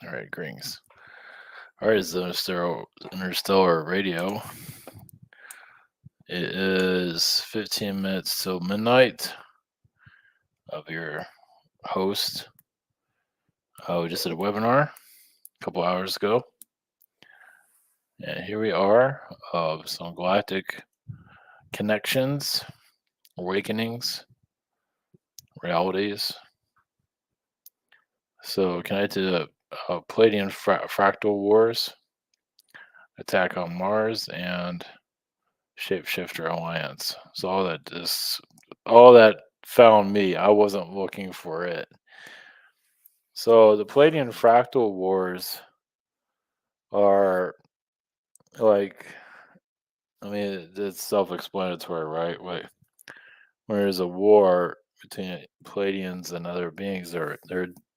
All right, greetings. All right, it's the Interstellar Radio. It is 15 minutes till midnight of your host. We just did a webinar a couple hours ago. And here we are of some galactic connections, awakenings, realities. So connected to Pleiadian Fractal Wars, Attack on Mars, and Shapeshifter Alliance. So all that found me. I wasn't looking for it. So the Pleiadian Fractal Wars are like, I mean, it's self-explanatory, right? Like, when there's a war between Pleiadians and other beings, their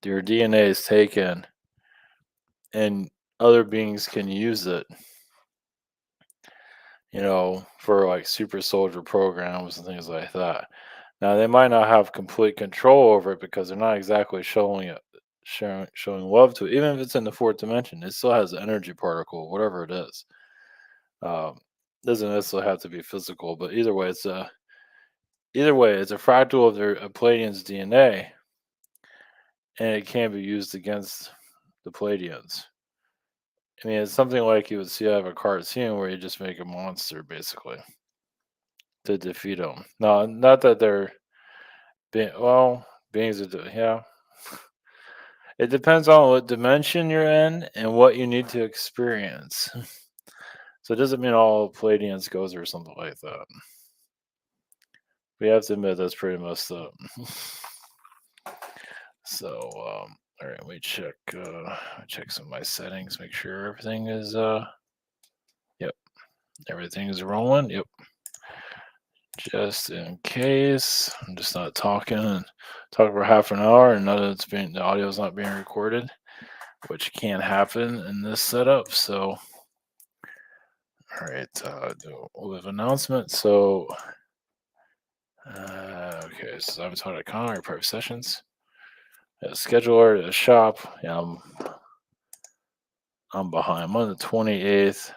DNA is taken, and other beings can use it, for like super soldier programs and things like that. Now they might not have complete control over it because they're not exactly showing love to it. Even if it's in the fourth dimension, it still has an energy particle, whatever it is. Um, doesn't necessarily have to be physical, but either way, it's a fractal of their Palladian's DNA, and it can be used against the Palladians. I mean, it's something like you would see out of a cartoon where you just make a monster basically to defeat them. No, not that they're beings yeah. It depends on what dimension you're in and what you need to experience. So it doesn't mean all Palladians goes or something like that. We have to admit that's pretty messed up. So, all right, let me check some of my settings, make sure everything is yep, everything is rolling. Yep. Just in case, I'm just not talking and talk for half an hour and none of the audio's not being recorded, which can happen in this setup. So, all right, we'll have announcement. So, okay, so I'm talking to our private sessions. Scheduler, the shop. Yeah, I'm behind. I'm on the 28th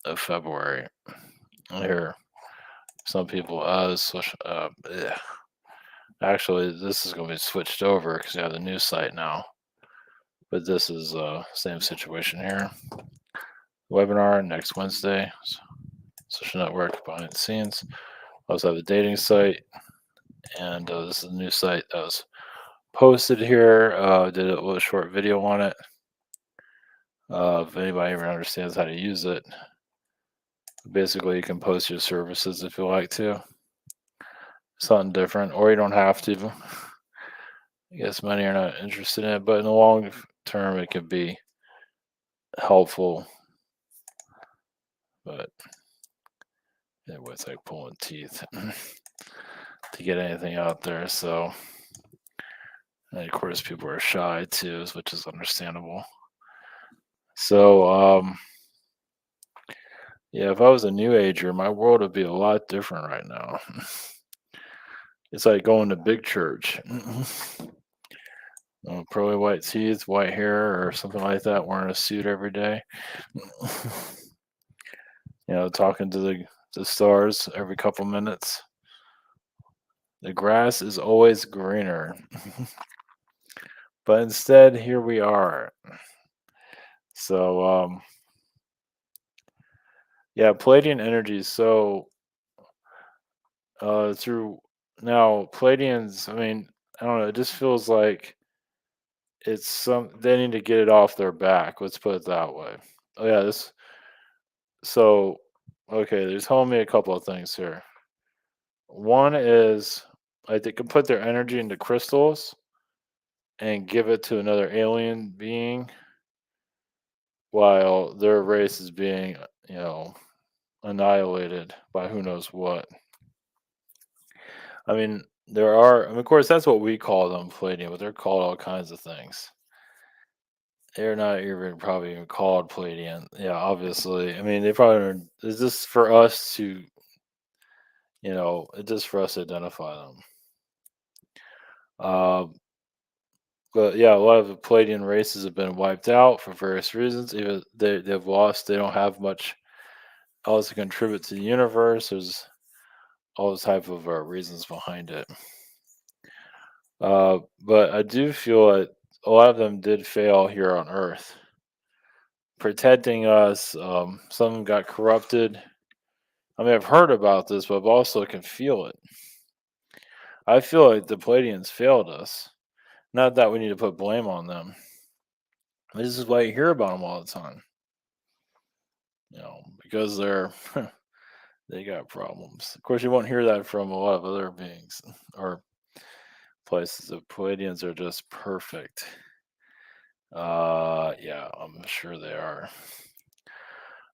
of February. I hear some people actually this is going to be switched over because I have the new site now. But this is same situation here. Webinar next Wednesday. Social network behind the scenes. I also have a dating site, and this is a new site that was posted here. Did a little short video on it. If anybody ever understands how to use it, basically you can post your services if you like to. Something different, or you don't have to. I guess many are not interested in it, but in the long term, it could be helpful. But anyway, it's like pulling teeth to get anything out there. So, and of course, people are shy too, which is understandable. So, yeah, if I was a new ager, my world would be a lot different right now. It's like going to big church. Pearly white teeth, white hair, or something like that, wearing a suit every day. Talking to the stars every couple minutes. The grass is always greener. But instead, here we are. So, yeah, Palladian energy. So, through now, Palladians, I mean, I don't know, it just feels like they need to get it off their back. Let's put it that way. Oh, yeah, so, okay, there's telling me a couple of things here. One is, like, they can put their energy into crystals and give it to another alien being while their race is being, annihilated by who knows what. I mean, of course, that's what we call them, Palladian, but they're called all kinds of things. They're not even probably even called Palladian. Yeah, obviously. I mean, they probably are. It's just for us to, it's just for us to identify them. Uh, But yeah, a lot of the Pleiadian races have been wiped out for various reasons. Even they've lost. They don't have much else to contribute to the universe. There's all those type of reasons behind it. But I do feel that a lot of them did fail here on Earth, protecting us. Some of them got corrupted. I mean, I've heard about this, but I've also can feel it. I feel like the Pleiadians failed us. Not that we need to put blame on them. This is why you hear about them all the time. Because they got problems. Of course, you won't hear that from a lot of other beings or places. The Pleiadians are just perfect. Yeah, I'm sure they are.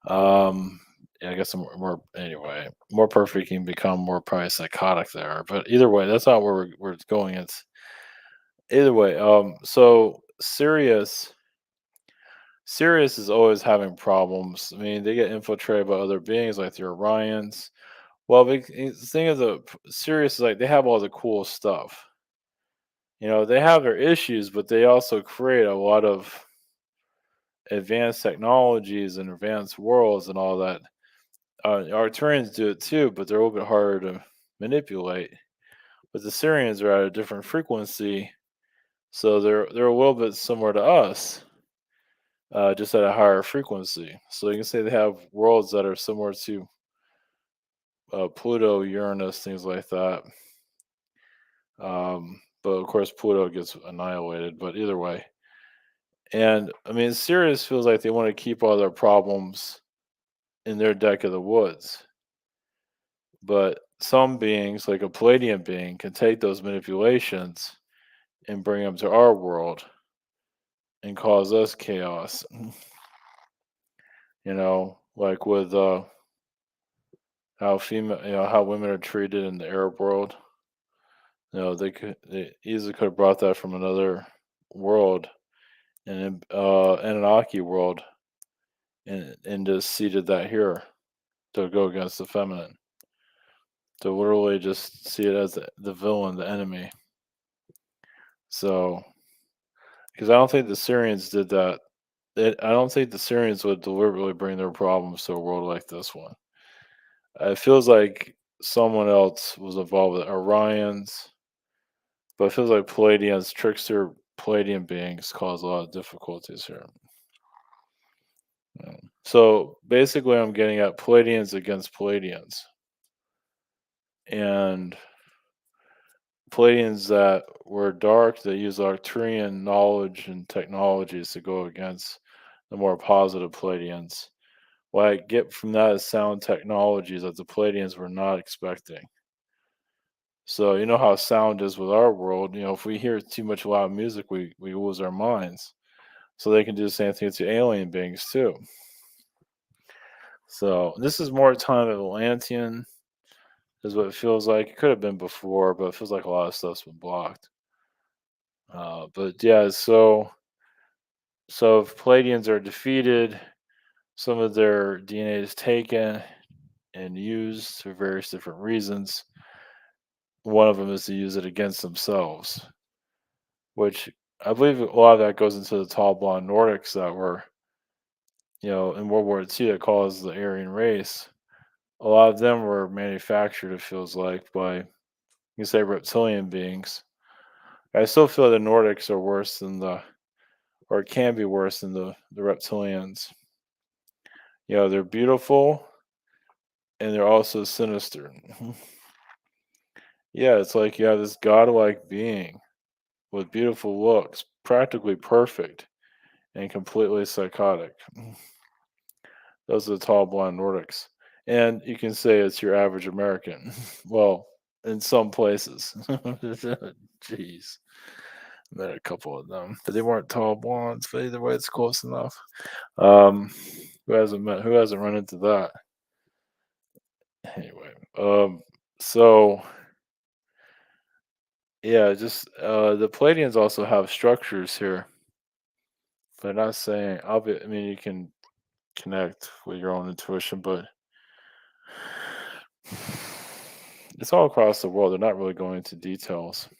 Yeah, I guess more anyway. More perfect can become more probably psychotic there. But either way, that's not where we're going. It's either way. So Sirius is always having problems. I mean, they get infiltrated by other beings like the Orions. Well, the thing is, Sirius is like they have all the cool stuff. They have their issues, but they also create a lot of advanced technologies and advanced worlds and all that. Arcturians do it too, but they're a little bit harder to manipulate. But the Syrians are at a different frequency, so they're a little bit similar to us, just at a higher frequency. So you can say they have worlds that are similar to Pluto, Uranus, things like that. But of course, Pluto gets annihilated. But either way, and I mean, Sirius feels like they want to keep all their problems in their deck of the woods. But some beings, like a Palladian being, can take those manipulations and bring them to our world and cause us chaos. Like with how how women are treated in the Arab world. They easily could have brought that from another world, and Anunnaki world, and just seeded that here to go against the feminine. To literally just see it as the villain, the enemy. So, because I don't think the Syrians did that. I don't think the Syrians would deliberately bring their problems to a world like this one. It feels like someone else was involved with Orions, but it feels like Palladians, trickster Palladian beings, cause a lot of difficulties here. So basically, I'm getting at Palladians against Palladians, and Palladians that were dark that use Arcturian knowledge and technologies to go against the more positive Palladians. What I get from that is sound technologies that the Palladians were not expecting. So you know how sound is with our world. If we hear too much loud music, we lose our minds. So they can do the same thing to alien beings too. So this is more time of Atlantean, is what it feels like. It could have been before, but it feels like a lot of stuff's been blocked. But yeah, so if Palladians are defeated, some of their DNA is taken and used for various different reasons. One of them is to use it against themselves, which I believe a lot of that goes into the tall blonde Nordics that were, in World War II that caused the Aryan race. A lot of them were manufactured, it feels like, by, you can say, reptilian beings. I still feel the Nordics are worse than or can be worse than the reptilians. They're beautiful and they're also sinister. Yeah, it's like you have this godlike being with beautiful looks, practically perfect, and completely psychotic. Those are the tall, blonde Nordics. And you can say it's your average American. Well, in some places. Jeez. Met a couple of them, but they weren't tall blondes. But either way, it's close enough. Um, who hasn't run into that? Anyway, so yeah, just the Palladians also have structures here. They're not saying. I mean, you can connect with your own intuition, but it's all across the world. They're not really going into details.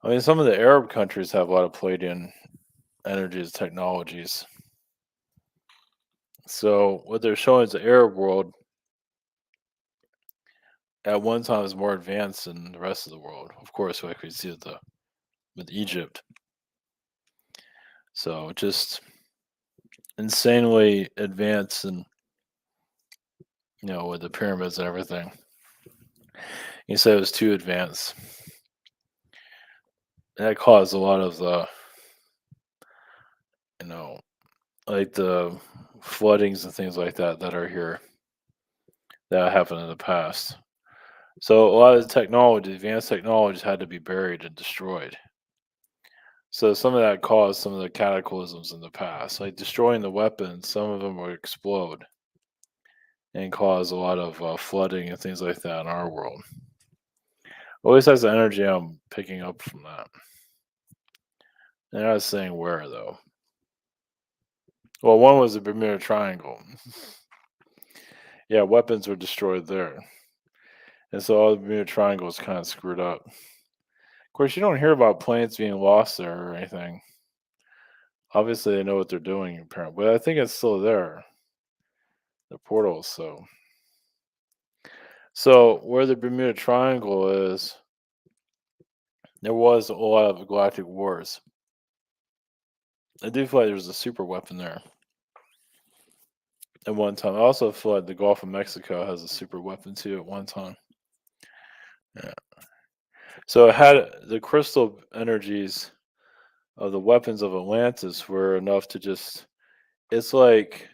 I mean, some of the Arab countries have a lot of Pleiadian energies, technologies. So what they're showing is the Arab world at one time is more advanced than the rest of the world. Of course, like we see with Egypt. So just insanely advanced, and with the pyramids and everything. He said it was too advanced. And that caused a lot of the, you know, like the floodings and things like that are here that happened in the past. So a lot of the technology, advanced technologies, had to be buried and destroyed. So some of that caused some of the cataclysms in the past, like destroying the weapons. Some of them would explode and cause a lot of flooding and things like that in our world. Always has the energy I'm picking up from that. They're not saying where though. Well, one was the Bermuda Triangle. Yeah, weapons were destroyed there, and so all the Bermuda Triangle is kind of screwed up. Of course, you don't hear about planes being lost there or anything. Obviously, they know what they're doing, apparently, but I think it's still there. The portals, so where the Bermuda Triangle is, there was a lot of galactic wars. I do feel like there was a super weapon there at one time. I also feel like the Gulf of Mexico has a super weapon too at one time. Yeah. So it had the crystal energies of the weapons of Atlantis were enough to just. It's like,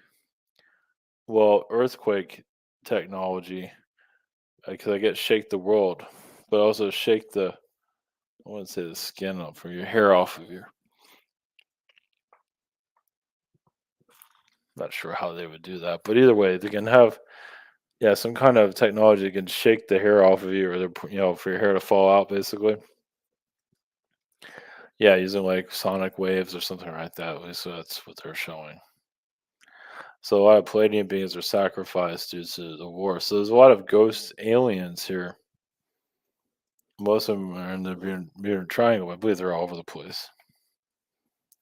well, earthquake technology, because I get shake the world, but also shake the. I wouldn't say the skin up for your hair off of your. Not sure how they would do that, but either way, they can have, yeah, some kind of technology that can shake the hair off of you, or for your hair to fall out, basically. Yeah, using like sonic waves or something like that. At least that's what they're showing. So a lot of Palladian beings are sacrificed due to the war. So there's a lot of ghost aliens here. Most of them are in the Bermuda Triangle. I believe they're all over the place.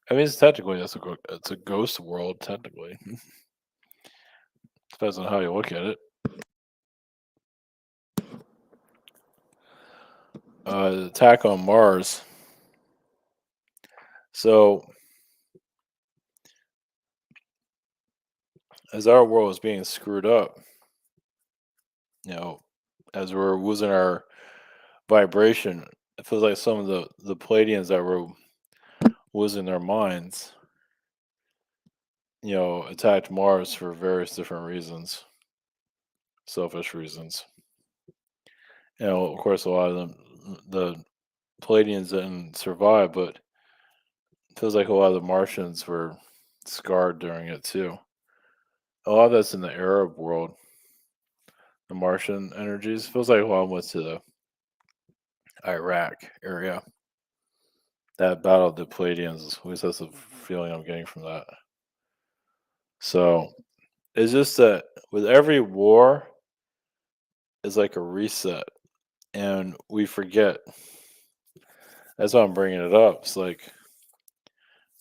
I mean, it's technically it's a ghost world. Technically, depends on how you look at it. The attack on Mars. So as our world is being screwed up, you know, as we're losing our vibration, it feels like some of the Palladians that were losing their minds, attacked Mars for various different reasons, selfish reasons. Of course, a lot of them, the Palladians didn't survive, but it feels like a lot of the Martians were scarred during it too. A lot of that's in the Arab world. The Martian energies feels like a lot went to the Iraq area. That battle of the Palladians, at least that's the feeling I'm getting from that. So it's just that with every war, it's like a reset, and we forget. That's why I'm bringing it up. It's like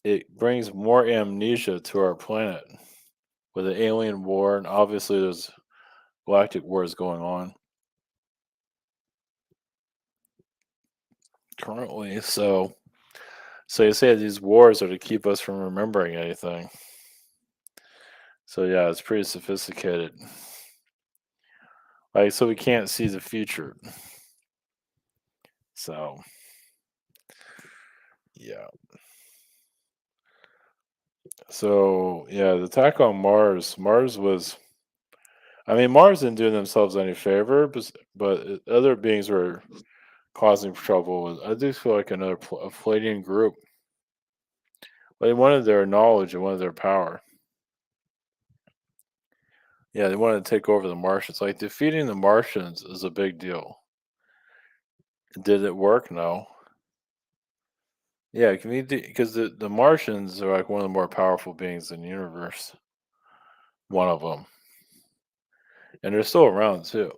it brings more amnesia to our planet with the alien war, and obviously there's galactic wars going on currently. So you say these wars are to keep us from remembering anything. So yeah, it's pretty sophisticated. Like, so we can't see the future. So yeah. So yeah, the attack on Mars. Mars was. I mean, Mars didn't do themselves any favor, but other beings were causing trouble. I do feel like a Palladian group. They wanted their knowledge and wanted their power. Yeah, they wanted to take over the Martians. Like defeating the Martians is a big deal. Did it work? No. Yeah, because the Martians are like one of the more powerful beings in the universe. One of them, and they're still around too.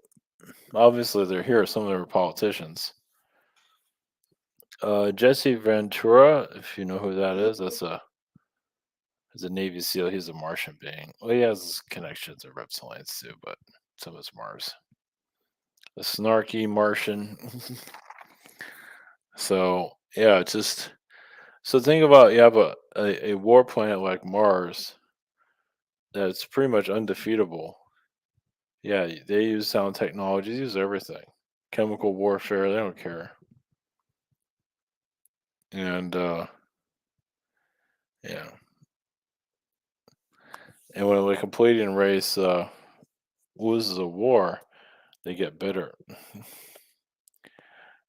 Obviously, they're here. Some of them are politicians. Jesse Ventura, if you know who that is, he's a Navy SEAL. He's a Martian being. Well, he has connections to reptilians too, but some is Mars. A snarky Martian. So yeah, just so think about you have a war planet like Mars that's pretty much undefeatable. Yeah, they use sound technology, they use everything. Chemical warfare, they don't care. And yeah. And when the Pleiadian race loses a war, they get bitter.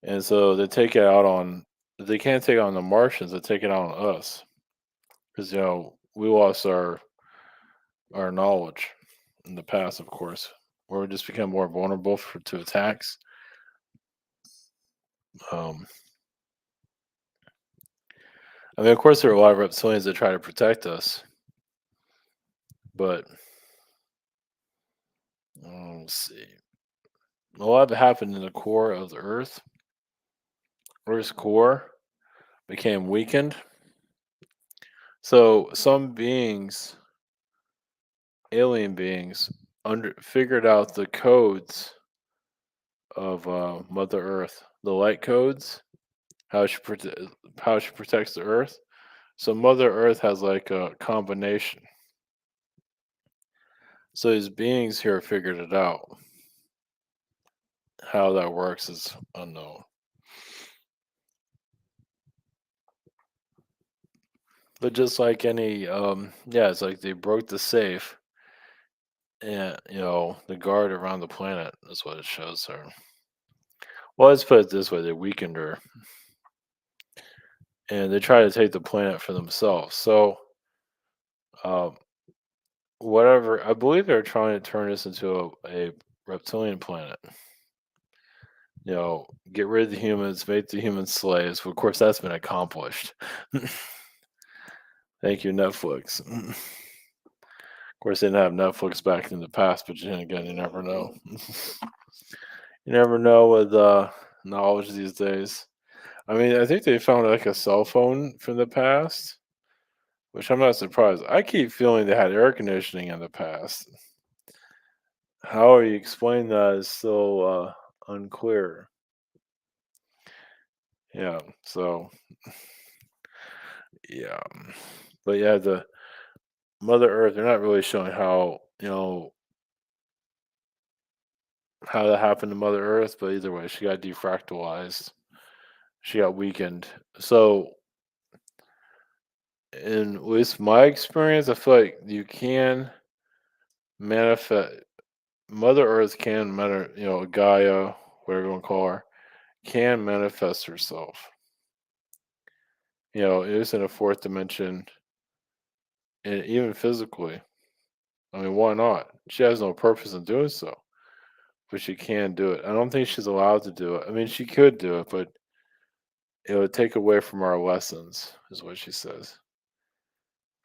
And so they take it out on they can't take it on the Martians, they take it out on us. Because we lost our knowledge in the past, of course, where we just become more vulnerable to attacks. Um, I mean, of course, there are a lot of reptilians that try to protect us, but let's see. A lot happened in the core of the Earth. Earth's core became weakened. So some beings, alien beings, figured out the codes of Mother Earth, the light codes, how she protects the Earth. So Mother Earth has like a combination. So these beings here figured it out. How that works is unknown. But just like any, yeah, it's like they broke the safe, and the guard around the planet is what it shows her. Well, let's put it this way: they weakened her, and they try to take the planet for themselves. So, um, whatever, I believe they're trying to turn this into a reptilian planet. Get rid of the humans, make the humans slaves. Of course, that's been accomplished. Thank you, Netflix. Of course, they didn't have Netflix back in the past, but then again, you never know. You never know with knowledge these days. I mean, I think they found like a cell phone from the past, which I'm not surprised. I keep feeling they had air conditioning in the past. How you explain that is still unclear. Yeah, so yeah, but yeah, the Mother Earth. They're not really showing how that happened to Mother Earth, but either way, she got defractalized. She got weakened. So, in at least my experience, I feel like you can manifest. Mother Earth can Gaia, whatever you want to call her, can manifest herself. It is in a fourth dimension, and even physically. I mean, why not? She has no purpose in doing so, but she can do it. I don't think she's allowed to do it. I mean, she could do it, but it would take away from our lessons, is what she says.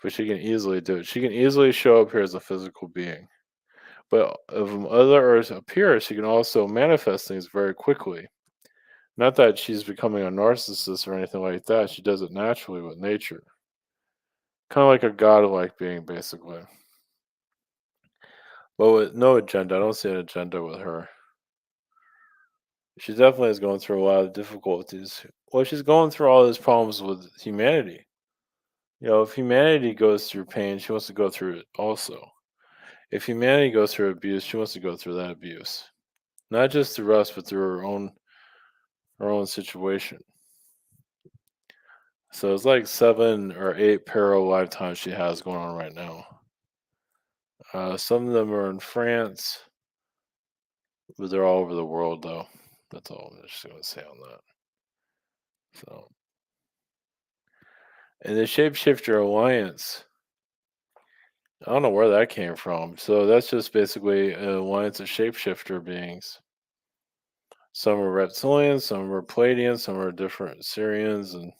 But she can easily do it. She can easily show up here as a physical being. But if other Earths appear, she can also manifest things very quickly. Not that she's becoming a narcissist or anything like that. She does it naturally with nature. Kind of like a godlike being, basically. But with no agenda. I don't see an agenda with her. She definitely is going through a lot of difficulties. Well, she's going through all these problems with humanity. If humanity goes through pain, she wants to go through it also. If humanity goes through abuse, she wants to go through that abuse. Not just through us, but through her own situation. So it's like 7 or 8 parallel lifetimes she has going on right now. Some of them are in France, but they're all over the world, though. That's all I'm just going to say on that. So, and the Shapeshifter Alliance, I don't know where that came from. So that's just basically an alliance of shapeshifter beings. Some are reptilians, some are Pleiadians, some are different Syrians and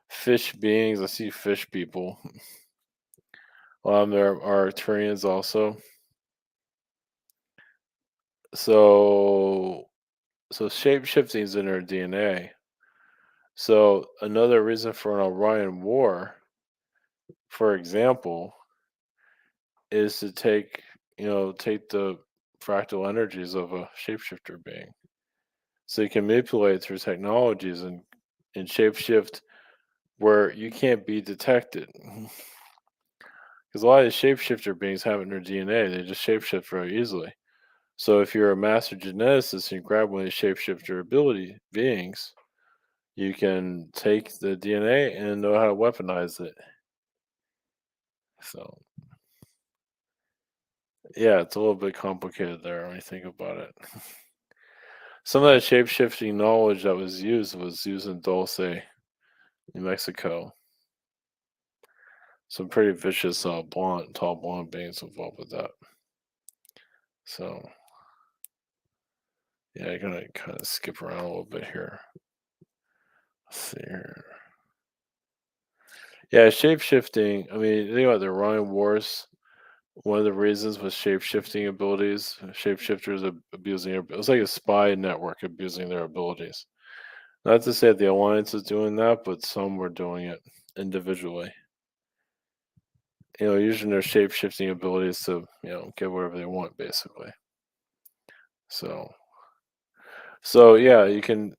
fish beings. I see fish people. There are Arcturians also. So, so shape shifting is in her DNA. So another reason for an Orion War, for example, is to take the fractal energies of a shapeshifter being. So you can manipulate through technologies and shapeshift where you can't be detected. Because a lot of these shapeshifter beings have it in their DNA, they just shapeshift very easily. So if you're a master geneticist and you grab one of these shapeshifter ability beings, you can take the DNA and know how to weaponize it. So yeah, it's a little bit complicated there when you think about it. Some of that shape-shifting knowledge that was used in Dulce, New Mexico. Some pretty vicious tall blonde beings involved with that. So yeah, I'm gonna kind of skip around a little bit here. Let's see here. Yeah, shape-shifting. I mean, think about the Ryan Wars. One of the reasons was shape-shifting abilities. Shapeshifters abusing it was like a spy network abusing their abilities. Not to say that the Alliance is doing that, but some were doing it individually. Using their shape-shifting abilities to, get whatever they want, basically. So, so yeah, you can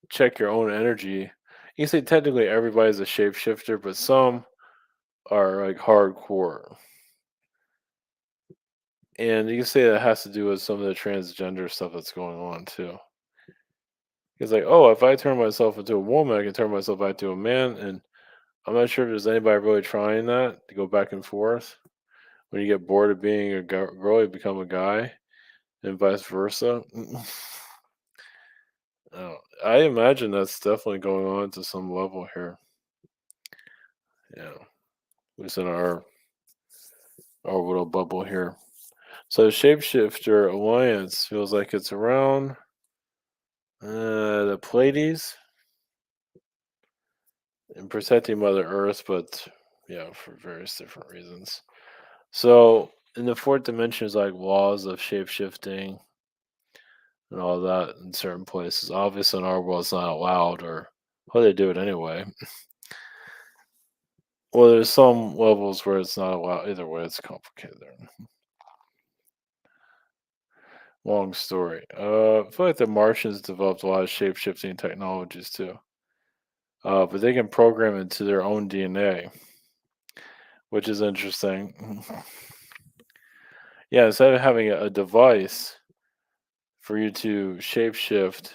check your own energy. You can say technically everybody's a shapeshifter, but some are like hardcore. And you can say that has to do with some of the transgender stuff that's going on too. It's like, oh, if I turn myself into a woman, I can turn myself back to a man, and I'm not sure if there's anybody really trying that to go back and forth. When you get bored of being a girl, you become a guy, and vice versa. I imagine that's definitely going on to some level here. Yeah, at least in our little bubble here. So Shapeshifter Alliance feels like it's around the Pleiades and protecting Mother Earth, but yeah, for various different reasons. So in the fourth dimension is like laws of shapeshifting and all that in certain places. Obviously, in our world, it's not allowed, or well, they do it anyway. Well, there's some levels where it's not allowed. Either way, it's complicated there. Long story. I feel like the Martians developed a lot of shape shifting technologies too. But they can program into their own DNA, which is interesting. Yeah, instead of having a device for you to shapeshift,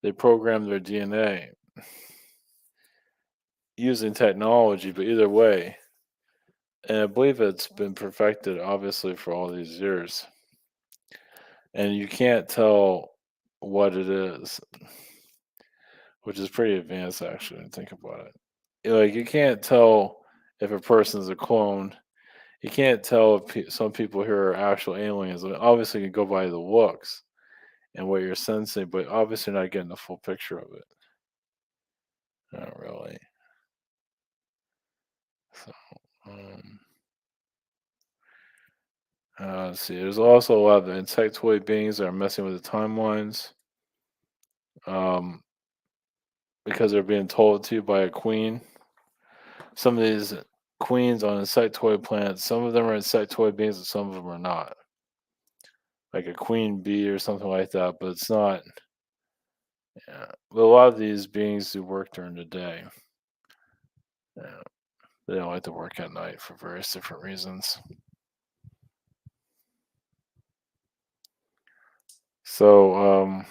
they program their DNA using technology, but either way, and I believe it's been perfected obviously for all these years. And you can't tell what it is, which is pretty advanced actually when you think about it. Like you can't tell if a person's a clone. You can't tell if some people here are actual aliens. I mean, obviously, you can go by the looks and what you're sensing, but obviously not getting the full picture of it. Not really. So, um, let's see. There's also a lot of insectoid beings that are messing with the timelines, um, because they're being told to by a queen. Some of these queens on insectoid planets, some of them are insectoid beings, and some of them are not. Like a queen bee or something like that, but it's not. Yeah, but a lot of these beings do work during the day. Yeah, they don't like to work at night for various different reasons. So,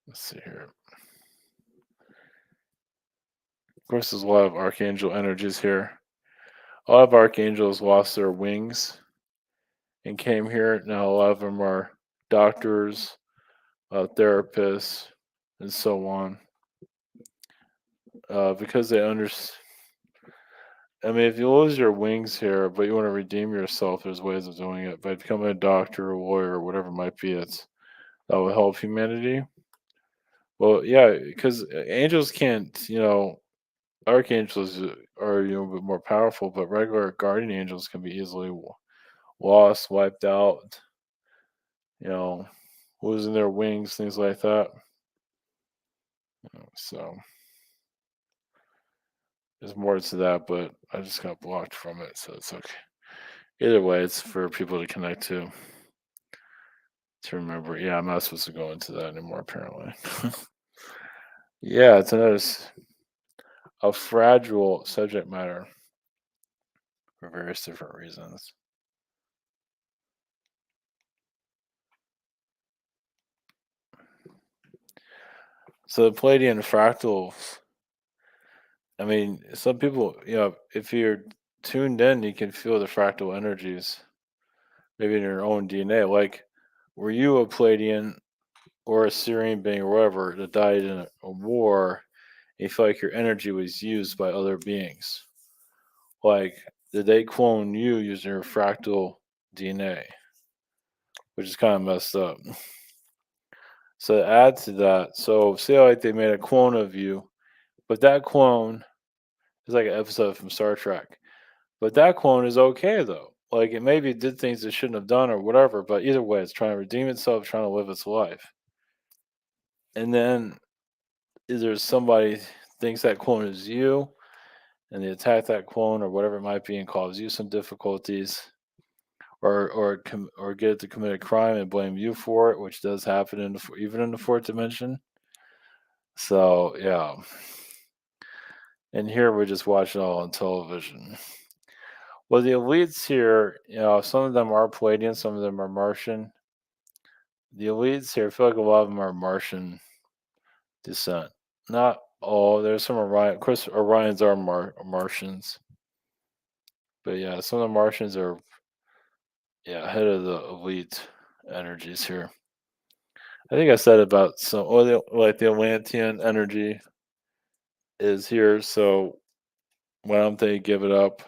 let's see here. Of course, there's a lot of archangel energies here. A lot of archangels lost their wings and came here. Now, a lot of them are doctors, therapists, and so on, because they understand. I mean, if you lose your wings here, but you want to redeem yourself, there's ways of doing it. By becoming a doctor, a lawyer, whatever it might be, that will help humanity. Well, yeah, because angels can't, archangels are a bit more powerful, but regular guardian angels can be easily lost, wiped out, you know, losing their wings, things like that. So there's more to that, but I just got blocked from it, so it's okay. Either way, it's for people to connect to remember. Yeah, I'm not supposed to go into that anymore, apparently. Yeah, it's a fragile subject matter for various different reasons. So the Pleiadian fractals, I mean, some people, if you're tuned in, you can feel the fractal energies, maybe in your own DNA. Like, were you a Pleiadian or a Syrian being or whatever that died in a war? And you feel like your energy was used by other beings. Like, did they clone you using your fractal DNA? Which is kind of messed up. So to add to that, so say like they made a clone of you, but that clone is like an episode from Star Trek. But that clone is okay though. Like it maybe did things it shouldn't have done or whatever, but either way, it's trying to redeem itself, trying to live its life. And then is there somebody thinks that clone is you, and they attack that clone or whatever it might be and cause you some difficulties, or get it to commit a crime and blame you for it, which does happen even in the fourth dimension. So yeah, and here we're just watching it all on television. Well, the elites here, some of them are Palladian, some of them are Martian. The elites here, I feel like a lot of them are Martian descent. Not all. There's some Orion. Of course, Orions are Martians. But yeah, some of the Martians are ahead of the elite energies here. I think I said about some, like the Atlantean energy is here. So why don't they give it up?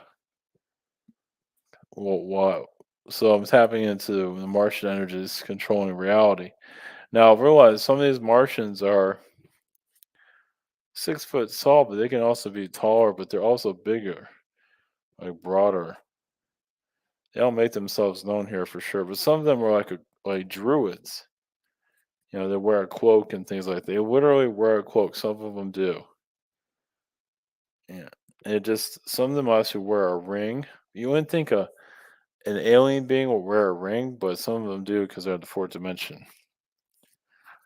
Well, what? So I'm tapping into the Martian energies controlling reality. Now, realize some of these Martians are 6 foot tall, but they can also be taller, but they're also bigger, like broader. They don't make themselves known here for sure, but some of them are like druids. They wear a cloak and things like that. They literally wear a cloak. Some of them do. Yeah. And it just some of them also wear a ring. You wouldn't think an alien being will wear a ring, but some of them do because they're in the fourth dimension.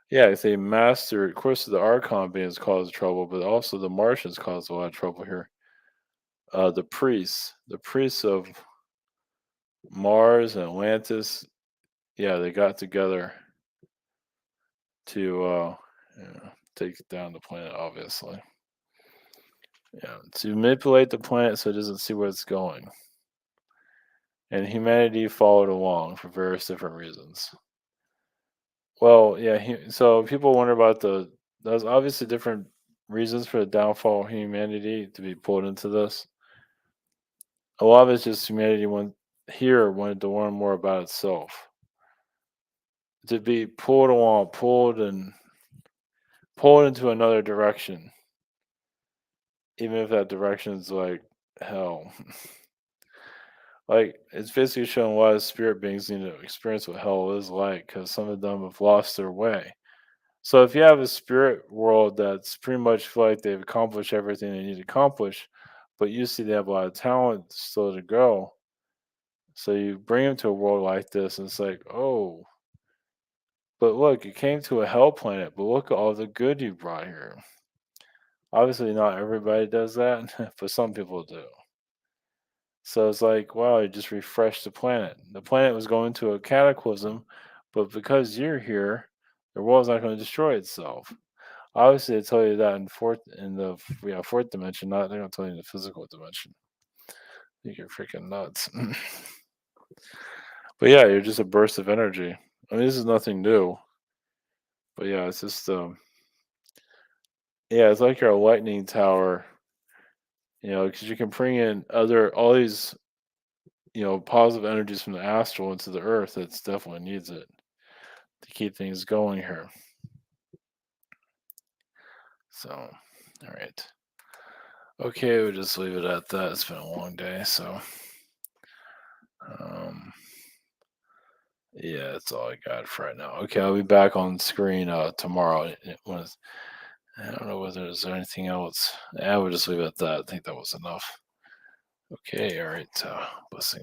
Yeah, if they master, of course, the Archon beings cause trouble, but also the Martians cause a lot of trouble here. The priests of Mars and Atlantis, yeah, they got together to take down the planet, obviously. Yeah, to manipulate the planet so it doesn't see where it's going. And humanity followed along for various different reasons. Well, yeah, so people wonder about there's obviously different reasons for the downfall of humanity to be pulled into this. A lot of it's just humanity wanted to learn more about itself. To be pulled along, pulled into another direction, even if that direction is like hell. Like it's basically showing why the spirit beings need to experience what hell is like, because some of them have lost their way. So if you have a spirit world that's pretty much feel like they've accomplished everything they need to accomplish, but you see they have a lot of talent still to go. So you bring them to a world like this, and it's like, oh, but look, you came to a hell planet, but look at all the good you brought here. Obviously, not everybody does that, but some people do. So it's like, wow, you just refreshed the planet. The planet was going to a cataclysm, but because you're here, the world's not going to destroy itself. Obviously, they tell you that in the fourth dimension. Not they don't tell you in the physical dimension. I think you're freaking nuts. But yeah, you're just a burst of energy. I mean, this is nothing new. But yeah, it's just yeah, it's like you're a lightning tower. Because you can bring in all these positive energies from the astral into the earth. That's definitely needs it to keep things going here. So, all right. Okay, we'll just leave it at that. It's been a long day, so um, yeah, that's all I got for right now. Okay, I'll be back on screen tomorrow. I don't know whether there's anything else. I would just leave it at that. I think that was enough. Okay, all right. Blessings.